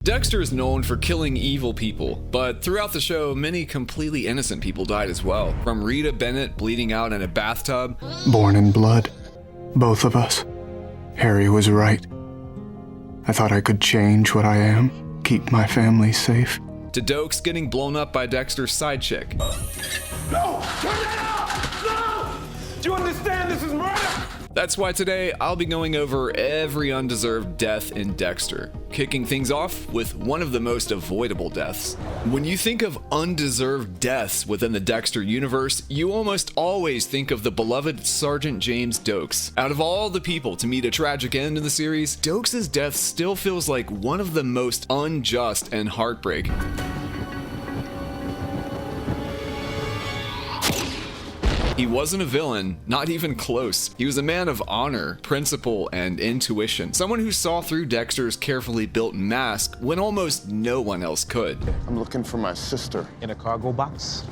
Dexter is known for killing evil people, but throughout the show, many completely innocent people died as well. From Rita Bennett bleeding out in a bathtub. Born in blood. Both of us. Harry was right. I thought I could change what I am, keep my family safe. To Dokes getting blown up by Dexter's side chick. No! Turn that off! No! Do you understand this is murder? That's why today I'll be going over every undeserved death in Dexter, kicking things off with one of the most avoidable deaths. When you think of undeserved deaths within the Dexter universe, you almost always think of the beloved Sergeant James Dokes. Out of all the people to meet a tragic end in the series, Dokes' death still feels like one of the most unjust and heartbreaking. He wasn't a villain, not even close. He was a man of honor, principle, and intuition. Someone who saw through Dexter's carefully built mask when almost no one else could. I'm looking for my sister. In a cargo box?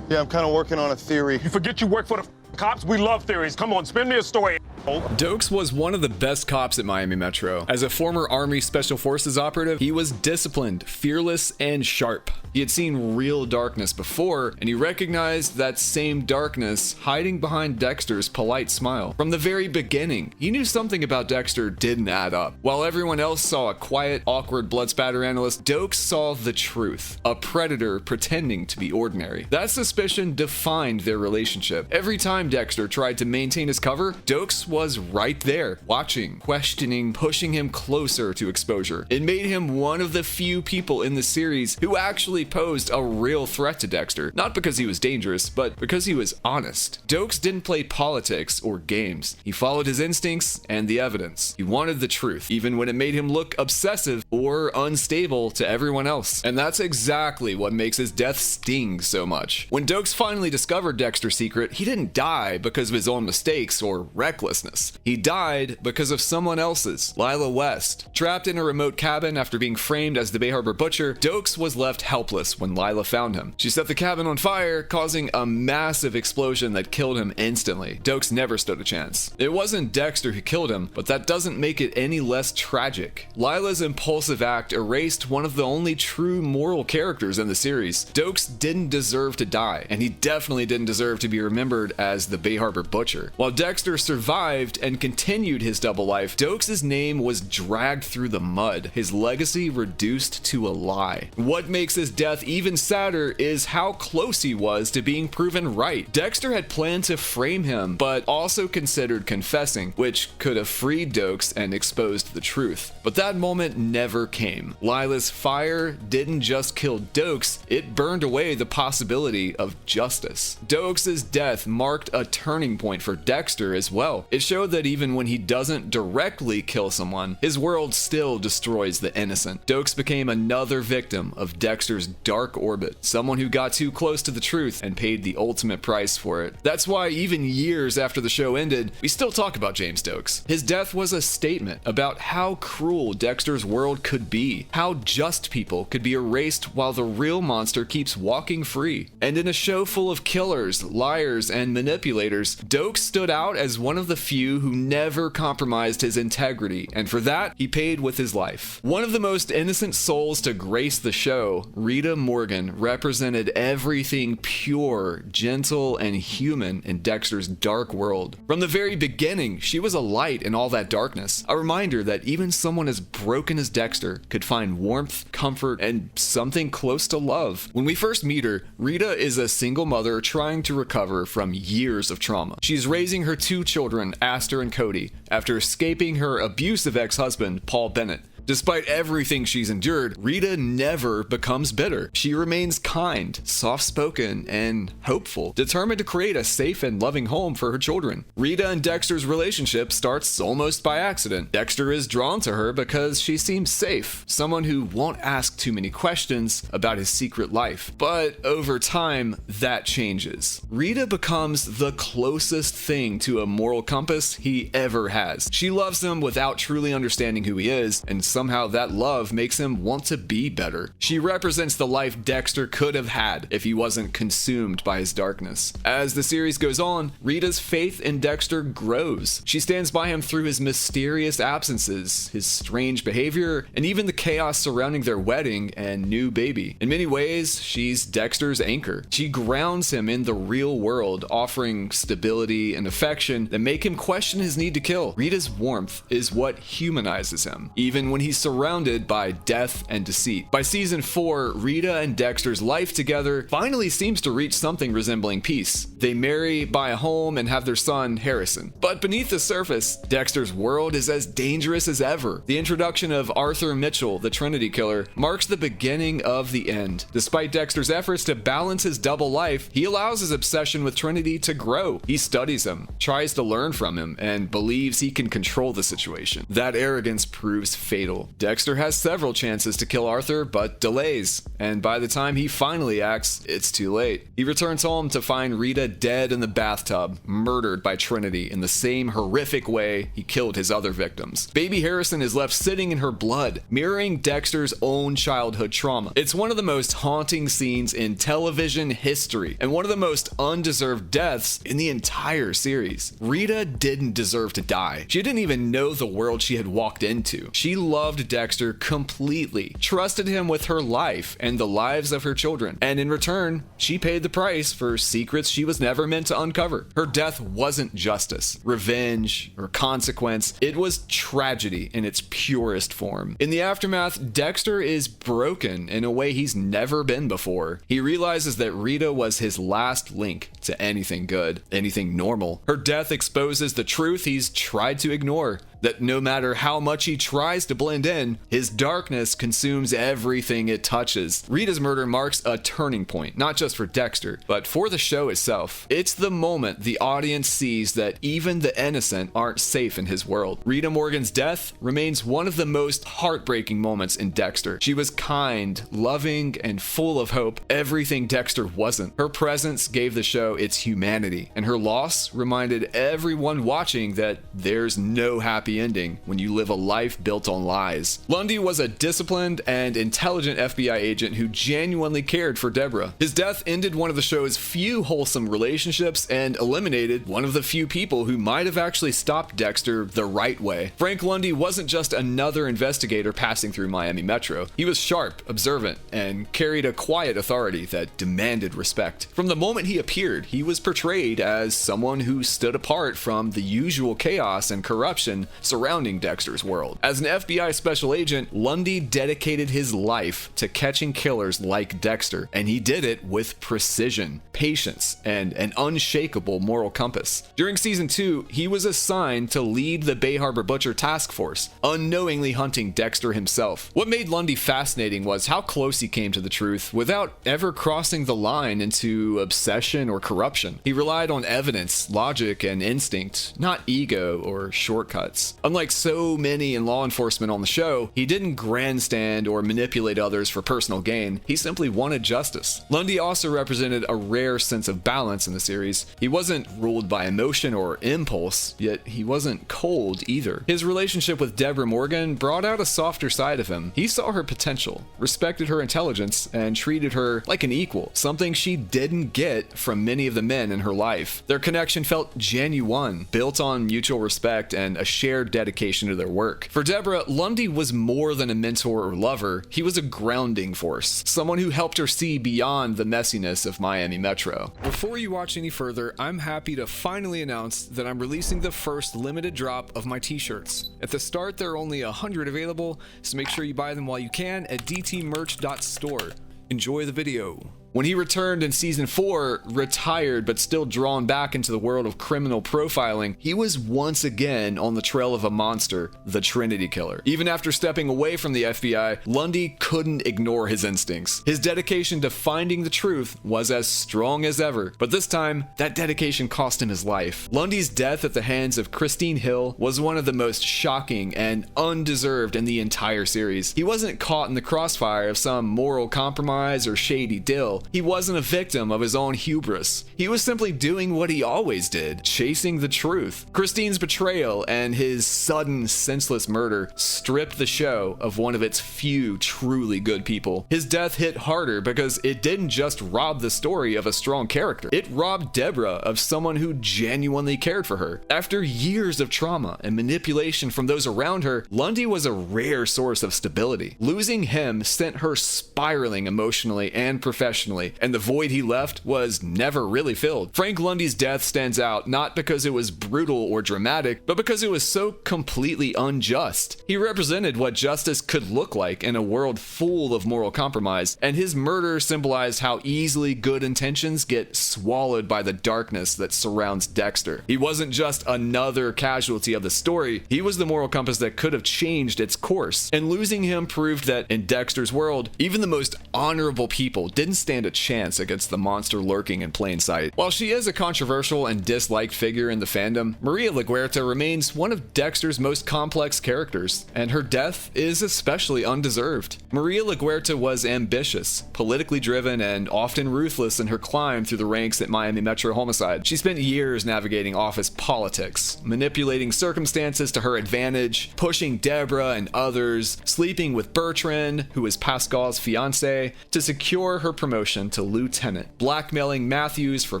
Yeah, I'm kind of working on a theory. You forget you work for the cops? We love theories. Come on, spin me a story. Dokes was one of the best cops at Miami Metro. As a former Army Special Forces operative, he was disciplined, fearless, and sharp. He had seen real darkness before, and he recognized that same darkness hiding behind Dexter's polite smile. From the very beginning, he knew something about Dexter didn't add up. While everyone else saw a quiet, awkward blood spatter analyst, Dokes saw the truth, a predator pretending to be ordinary. That suspicion defined their relationship. Every time Dexter tried to maintain his cover, Dokes was right there, watching, questioning, pushing him closer to exposure. It made him one of the few people in the series who actually posed a real threat to Dexter, not because he was dangerous, but because he was honest. Dokes didn't play politics or games. He followed his instincts and the evidence. He wanted the truth, even when it made him look obsessive or unstable to everyone else. And that's exactly what makes his death sting so much. When Dokes finally discovered Dexter's secret, he didn't die because of his own mistakes or recklessness. He died because of someone else's, Lila West. Trapped in a remote cabin after being framed as the Bay Harbor Butcher, Dokes was left helpless when Lila found him. She set the cabin on fire, causing a massive explosion that killed him instantly. Dokes never stood a chance. It wasn't Dexter who killed him, but that doesn't make it any less tragic. Lila's impulsive act erased one of the only true moral characters in the series. Dokes didn't deserve to die, and he definitely didn't deserve to be remembered as the Bay Harbor Butcher. While Dexter survived and continued his double life, Dokes' name was dragged through the mud, his legacy reduced to a lie. What makes his death even sadder is how close he was to being proven right. Dexter had planned to frame him, but also considered confessing, which could have freed Dokes and exposed the truth. But that moment never came. Lila's fire didn't just kill Dokes, it burned away the possibility of justice. Dokes' death marked a turning point for Dexter as well. It showed that even when he doesn't directly kill someone, his world still destroys the innocent. Dokes became another victim of Dexter's dark orbit, someone who got too close to the truth and paid the ultimate price for it. That's why even years after the show ended, we still talk about James Dokes. His death was a statement about how cruel Dexter's world could be, how just people could be erased while the real monster keeps walking free. And in a show full of killers, liars, and manipulators, Dokes stood out as one of the few who never compromised his integrity, and for that, he paid with his life. One of the most innocent souls to grace the show, Rita Morgan, represented everything pure, gentle, and human in Dexter's dark world. From the very beginning, she was a light in all that darkness, a reminder that even someone as broken as Dexter could find warmth, comfort, and something close to love. When we first meet her, Rita is a single mother trying to recover from years of trauma. She's raising her two children, Aster and Cody, after escaping her abusive ex-husband, Paul Bennett. Despite everything she's endured, Rita never becomes bitter. She remains kind, soft-spoken, and hopeful, determined to create a safe and loving home for her children. Rita and Dexter's relationship starts almost by accident. Dexter is drawn to her because she seems safe, someone who won't ask too many questions about his secret life. But over time, that changes. Rita becomes the closest thing to a moral compass he ever has. She loves him without truly understanding who he is, and somehow that love makes him want to be better. She represents the life Dexter could have had if he wasn't consumed by his darkness. As the series goes on, Rita's faith in Dexter grows. She stands by him through his mysterious absences, his strange behavior, and even the chaos surrounding their wedding and new baby. In many ways, she's Dexter's anchor. She grounds him in the real world, offering stability and affection that make him question his need to kill. Rita's warmth is what humanizes him, even when he's surrounded by death and deceit. By season 4, Rita and Dexter's life together finally seems to reach something resembling peace. They marry, buy a home, and have their son, Harrison. But beneath the surface, Dexter's world is as dangerous as ever. The introduction of Arthur Mitchell, the Trinity Killer, marks the beginning of the end. Despite Dexter's efforts to balance his double life, he allows his obsession with Trinity to grow. He studies him, tries to learn from him, and believes he can control the situation. That arrogance proves fatal. Dexter has several chances to kill Arthur, but delays, and by the time he finally acts, it's too late. He returns home to find Rita dead in the bathtub, murdered by Trinity in the same horrific way he killed his other victims. Baby Harrison is left sitting in her blood, mirroring Dexter's own childhood trauma. It's one of the most haunting scenes in television history, and one of the most undeserved deaths in the entire series. Rita didn't deserve to die. She didn't even know the world she had walked into. She loved Dexter completely, trusted him with her life and the lives of her children, and in return, she paid the price for secrets she was never meant to uncover. Her death wasn't justice, revenge, or consequence. It was tragedy in its purest form. In the aftermath, Dexter is broken in a way he's never been before. He realizes that Rita was his last link to anything good, anything normal. Her death exposes the truth he's tried to ignore, that no matter how much he tries to blend in, his darkness consumes everything it touches. Rita's murder marks a turning point, not just for Dexter, but for the show itself. It's the moment the audience sees that even the innocent aren't safe in his world. Rita Morgan's death remains one of the most heartbreaking moments in Dexter. She was kind, loving, and full of hope, everything Dexter wasn't. Her presence gave the show its humanity, and her loss reminded everyone watching that there's no happy ending when you live a life built on lies. Lundy was a disciplined and intelligent FBI agent who genuinely cared for Deborah. His death ended one of the show's few wholesome relationships and eliminated one of the few people who might have actually stopped Dexter the right way. Frank Lundy wasn't just another investigator passing through Miami Metro. He was sharp, observant, and carried a quiet authority that demanded respect. From the moment he appeared, he was portrayed as someone who stood apart from the usual chaos and corruption surrounding Dexter's world. As an FBI special agent, Lundy dedicated his life to catching killers like Dexter, and he did it with precision, patience, and an unshakable moral compass. During season 2, he was assigned to lead the Bay Harbor Butcher task force, unknowingly hunting Dexter himself. What made Lundy fascinating was how close he came to the truth without ever crossing the line into obsession or corruption. He relied on evidence, logic, and instinct, not ego or shortcuts. Unlike so many in law enforcement on the show, he didn't grandstand or manipulate others for personal gain. He simply wanted justice. Lundy also represented a rare sense of balance in the series. He wasn't ruled by emotion or impulse, yet he wasn't cold either. His relationship with Deborah Morgan brought out a softer side of him. He saw her potential, respected her intelligence, and treated her like an equal, something she didn't get from many of the men in her life. Their connection felt genuine, built on mutual respect and a shared dedication to their work. For Deborah, Lundy was more than a mentor or lover. He was a grounding force, someone who helped her see beyond the messiness of Miami Metro. Before you watch any further, I'm happy to finally announce that I'm releasing the first limited drop of my t-shirts. At the start, there are only 100 available, so make sure you buy them while you can at dtmerch.store. Enjoy the video. When he returned in season 4, retired but still drawn back into the world of criminal profiling, he was once again on the trail of a monster, the Trinity Killer. Even after stepping away from the FBI, Lundy couldn't ignore his instincts. His dedication to finding the truth was as strong as ever, but this time, that dedication cost him his life. Lundy's death at the hands of Christine Hill was one of the most shocking and undeserved in the entire series. He wasn't caught in the crossfire of some moral compromise or shady deal. He wasn't a victim of his own hubris. He was simply doing what he always did, chasing the truth. Christine's betrayal and his sudden, senseless murder stripped the show of one of its few truly good people. His death hit harder because it didn't just rob the story of a strong character. It robbed Deborah of someone who genuinely cared for her. After years of trauma and manipulation from those around her, Lundy was a rare source of stability. Losing him sent her spiraling emotionally and professionally, and the void he left was never really filled. Frank Lundy's death stands out not because it was brutal or dramatic, but because it was so completely unjust. He represented what justice could look like in a world full of moral compromise, and his murder symbolized how easily good intentions get swallowed by the darkness that surrounds Dexter. He wasn't just another casualty of the story, he was the moral compass that could have changed its course. And losing him proved that in Dexter's world, even the most honorable people didn't stand a chance against the monster lurking in plain sight. While she is a controversial and disliked figure in the fandom, Maria LaGuerta remains one of Dexter's most complex characters, and her death is especially undeserved. Maria LaGuerta was ambitious, politically driven, and often ruthless in her climb through the ranks at Miami Metro Homicide. She spent years navigating office politics, manipulating circumstances to her advantage, pushing Deborah and others, sleeping with Bertrand, who was Pascal's fiance, to secure her promotion to lieutenant, blackmailing Matthews for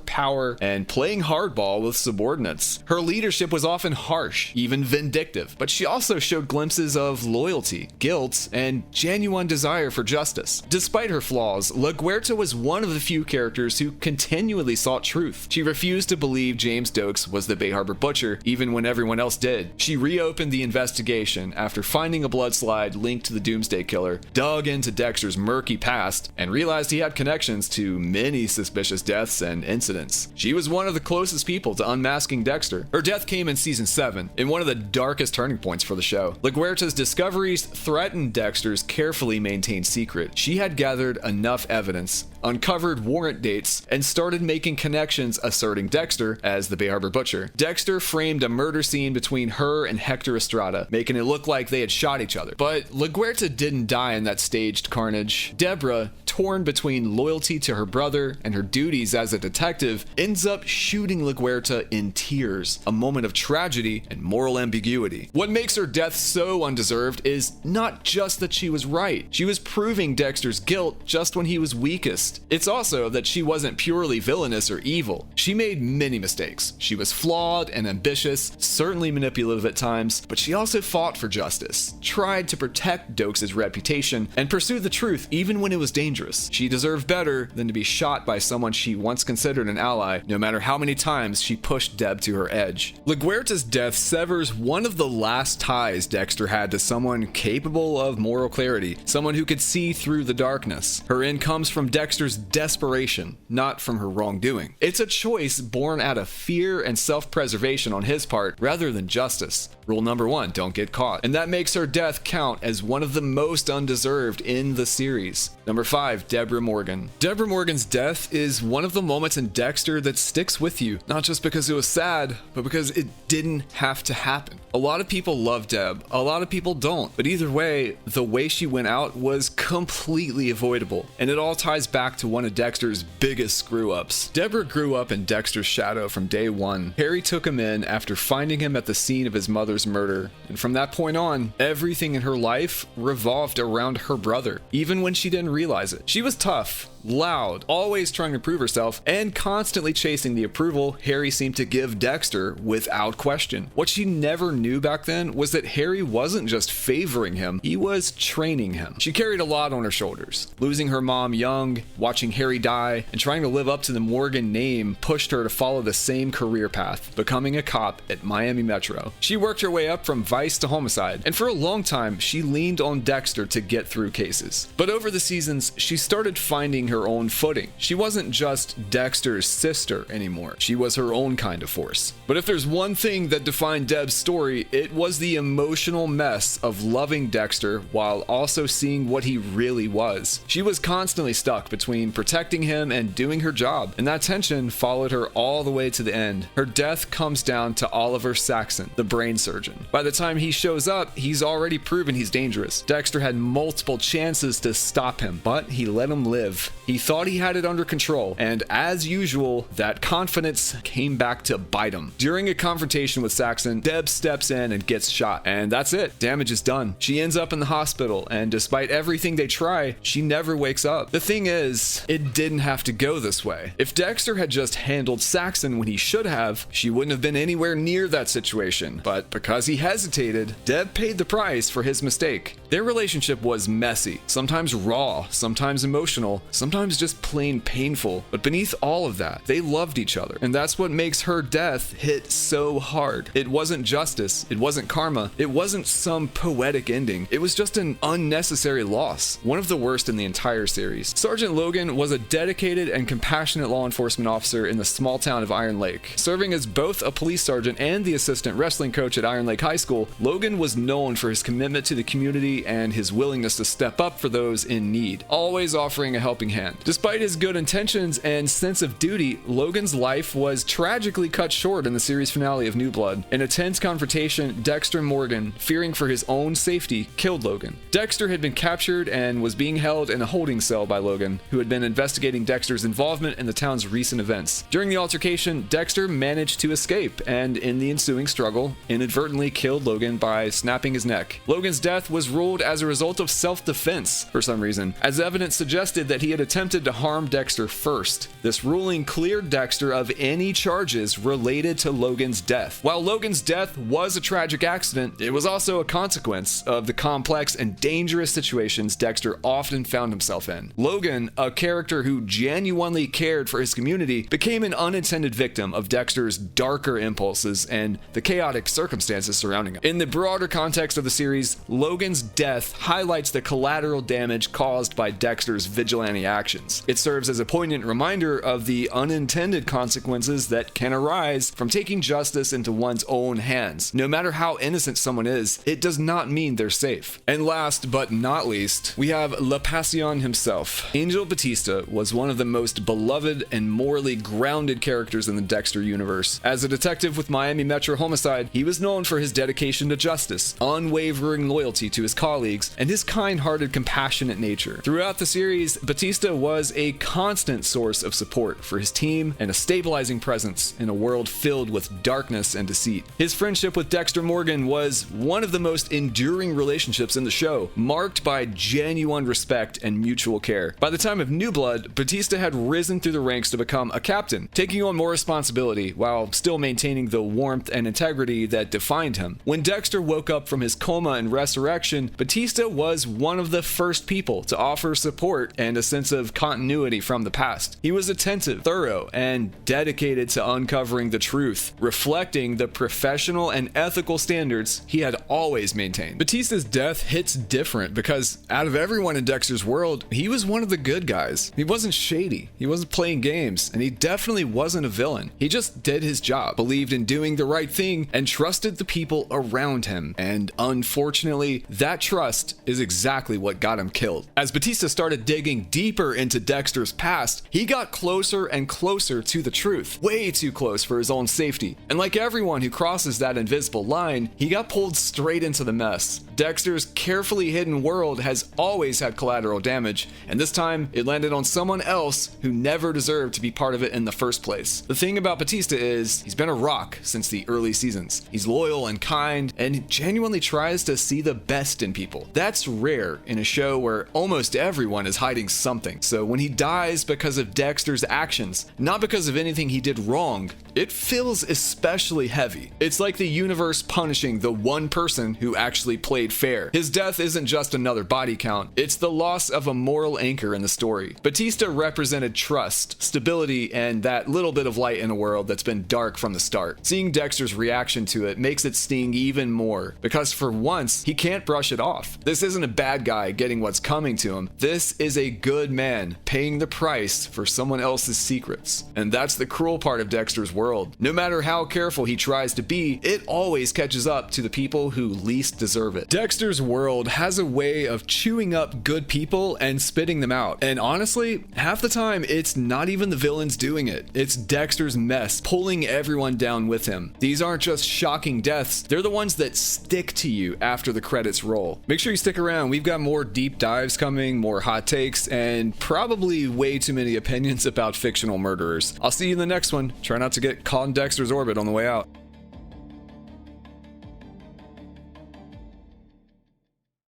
power, and playing hardball with subordinates. Her leadership was often harsh, even vindictive, but she also showed glimpses of loyalty, guilt, and genuine desire for justice. Despite her flaws, LaGuerta was one of the few characters who continually sought truth. She refused to believe James Dokes was the Bay Harbor Butcher, even when everyone else did. She reopened the investigation after finding a bloodslide linked to the Doomsday Killer, dug into Dexter's murky past, and realized he had connections to many suspicious deaths and incidents. She was one of the closest people to unmasking Dexter. Her death came in season 7, in one of the darkest turning points for the show. LaGuerta's discoveries threatened Dexter's carefully maintained secret. She had gathered enough evidence, uncovered warrant dates, and started making connections asserting Dexter as the Bay Harbor Butcher. Dexter framed a murder scene between her and Hector Estrada, making it look like they had shot each other. But LaGuerta didn't die in that staged carnage. Deborah, torn between loyalty to her brother and her duties as a detective, ends up shooting LaGuerta in tears, a moment of tragedy and moral ambiguity. What makes her death so undeserved is not just that she was right. She was proving Dexter's guilt just when he was weakest. It's also that she wasn't purely villainous or evil. She made many mistakes. She was flawed and ambitious, certainly manipulative at times, but she also fought for justice, tried to protect Dokes' reputation, and pursued the truth even when it was dangerous. She deserved better than to be shot by someone she once considered an ally, no matter how many times she pushed Deb to her edge. LaGuerta's death severs one of the last ties Dexter had to someone capable of moral clarity, someone who could see through the darkness. Her end comes from Dexter's desperation, not from her wrongdoing. It's a choice born out of fear and self-preservation on his part, rather than justice. Rule number 1, don't get caught. And that makes her death count as one of the most undeserved in the series. Number 5, Deborah Morgan. Deborah Morgan's death is one of the moments in Dexter that sticks with you, not just because it was sad, but because it didn't have to happen. A lot of people love Deb, a lot of people don't, but either way, the way she went out was completely avoidable, and it all ties back to one of Dexter's biggest screw-ups. Deborah grew up in Dexter's shadow from day one. Harry took him in after finding him at the scene of his mother's murder, and from that point on, everything in her life revolved around her brother, even when she didn't realize it. She was tough, loud, always trying to prove herself, and constantly chasing the approval Harry seemed to give Dexter without question. What she never knew back then was that Harry wasn't just favoring him, he was training him. She carried a lot on her shoulders. Losing her mom young, watching Harry die, and trying to live up to the Morgan name pushed her to follow the same career path, becoming a cop at Miami Metro. She worked her way up from vice to homicide, and for a long time, she leaned on Dexter to get through cases. But over the seasons, she started finding her own footing. She wasn't just Dexter's sister anymore. She was her own kind of force. But if there's one thing that defined Deb's story, it was the emotional mess of loving Dexter while also seeing what he really was. She was constantly stuck between protecting him and doing her job, and that tension followed her all the way to the end. Her death comes down to Oliver Saxon, the brain surgeon. By the time he shows up, he's already proven he's dangerous. Dexter had multiple chances to stop him, but he let him live. He thought he had it under control, and as usual, that confidence came back to bite him. During a confrontation with Saxon, Deb steps in and gets shot, and that's it. Damage is done. She ends up in the hospital, and despite everything they try, she never wakes up. The thing is, it didn't have to go this way. If Dexter had just handled Saxon when he should have, she wouldn't have been anywhere near that situation. But because he hesitated, Deb paid the price for his mistake. Their relationship was messy, sometimes raw, sometimes emotional, sometimes just plain painful. But beneath all of that, they loved each other. And that's what makes her death hit so hard. It wasn't justice, it wasn't karma, it wasn't some poetic ending. It was just an unnecessary loss, one of the worst in the entire series. Sergeant Logan was a dedicated and compassionate law enforcement officer in the small town of Iron Lake. Serving as both a police sergeant and the assistant wrestling coach at Iron Lake High School, Logan was known for his commitment to the community and his willingness to step up for those in need, always offering a helping hand. Despite his good intentions and sense of duty, Logan's life was tragically cut short in the series finale of New Blood. In a tense confrontation, Dexter Morgan, fearing for his own safety, killed Logan. Dexter had been captured and was being held in a holding cell by Logan, who had been investigating Dexter's involvement in the town's recent events. During the altercation, Dexter managed to escape, and in the ensuing struggle, inadvertently killed Logan by snapping his neck. Logan's death was ruled as a result of self-defense for some reason, as evidence suggested that he had attempted to harm Dexter first. This ruling cleared Dexter of any charges related to Logan's death. While Logan's death was a tragic accident, it was also a consequence of the complex and dangerous situations Dexter often found himself in. Logan, a character who genuinely cared for his community, became an unintended victim of Dexter's darker impulses and the chaotic circumstances surrounding him. In the broader context of the series, Logan's death highlights the collateral damage caused by Dexter's vigilante actions. It serves as a poignant reminder of the unintended consequences that can arise from taking justice into one's own hands. No matter how innocent someone is, it does not mean they're safe. And last but not least, we have La Pasión himself. Angel Batista was one of the most beloved and morally grounded characters in the Dexter universe. As a detective with Miami Metro Homicide, he was known for his dedication to justice, unwavering loyalty to his colleagues, and his kind-hearted, compassionate nature. Throughout the series, Batista was a constant source of support for his team and a stabilizing presence in a world filled with darkness and deceit. His friendship with Dexter Morgan was one of the most enduring relationships in the show, marked by genuine respect and mutual care. By the time of New Blood, Batista had risen through the ranks to become a captain, taking on more responsibility while still maintaining the warmth and integrity that defined him. When Dexter woke up from his coma and resurrection, Batista was one of the first people to offer support and a sense of continuity from the past. He was attentive, thorough, and dedicated to uncovering the truth, reflecting the professional and ethical standards he had always maintained. Batista's death hits different because out of everyone in Dexter's world, he was one of the good guys. He wasn't shady, he wasn't playing games, and he definitely wasn't a villain. He just did his job, believed in doing the right thing, and trusted the people around him. And unfortunately, that trust is exactly what got him killed. As Batista started digging deeper into Dexter's past, he got closer and closer to the truth, way too close for his own safety. And like everyone who crosses that invisible line, he got pulled straight into the mess. Dexter's carefully hidden world has always had collateral damage, and this time it landed on someone else who never deserved to be part of it in the first place. The thing about Batista is, he's been a rock since the early seasons. He's loyal and kind, and genuinely tries to see the best in people. That's rare in a show where almost everyone is hiding something. So when he dies because of Dexter's actions, not because of anything he did wrong, it feels especially heavy. It's like the universe punishing the one person who actually played fair. His death isn't just another body count, it's the loss of a moral anchor in the story. Batista represented trust, stability, and that little bit of light in a world that's been dark from the start. Seeing Dexter's reaction to it makes it sting even more, because for once, he can't brush it off. This isn't a bad guy getting what's coming to him. This is a good man paying the price for someone else's secrets. And that's the cruel part of Dexter's world. No matter how careful he tries to be, it always catches up to the people who least deserve it. Dexter's world has a way of chewing up good people and spitting them out. And honestly, half the time, it's not even the villains doing it. It's Dexter's mess pulling everyone down with him. These aren't just shocking deaths, they're the ones that stick to you after the credits roll. Make sure you stick around, we've got more deep dives coming, more hot takes, and probably way too many opinions about fictional murderers. I'll see you in the next one. Try not to get caught in Dexter's orbit on the way out.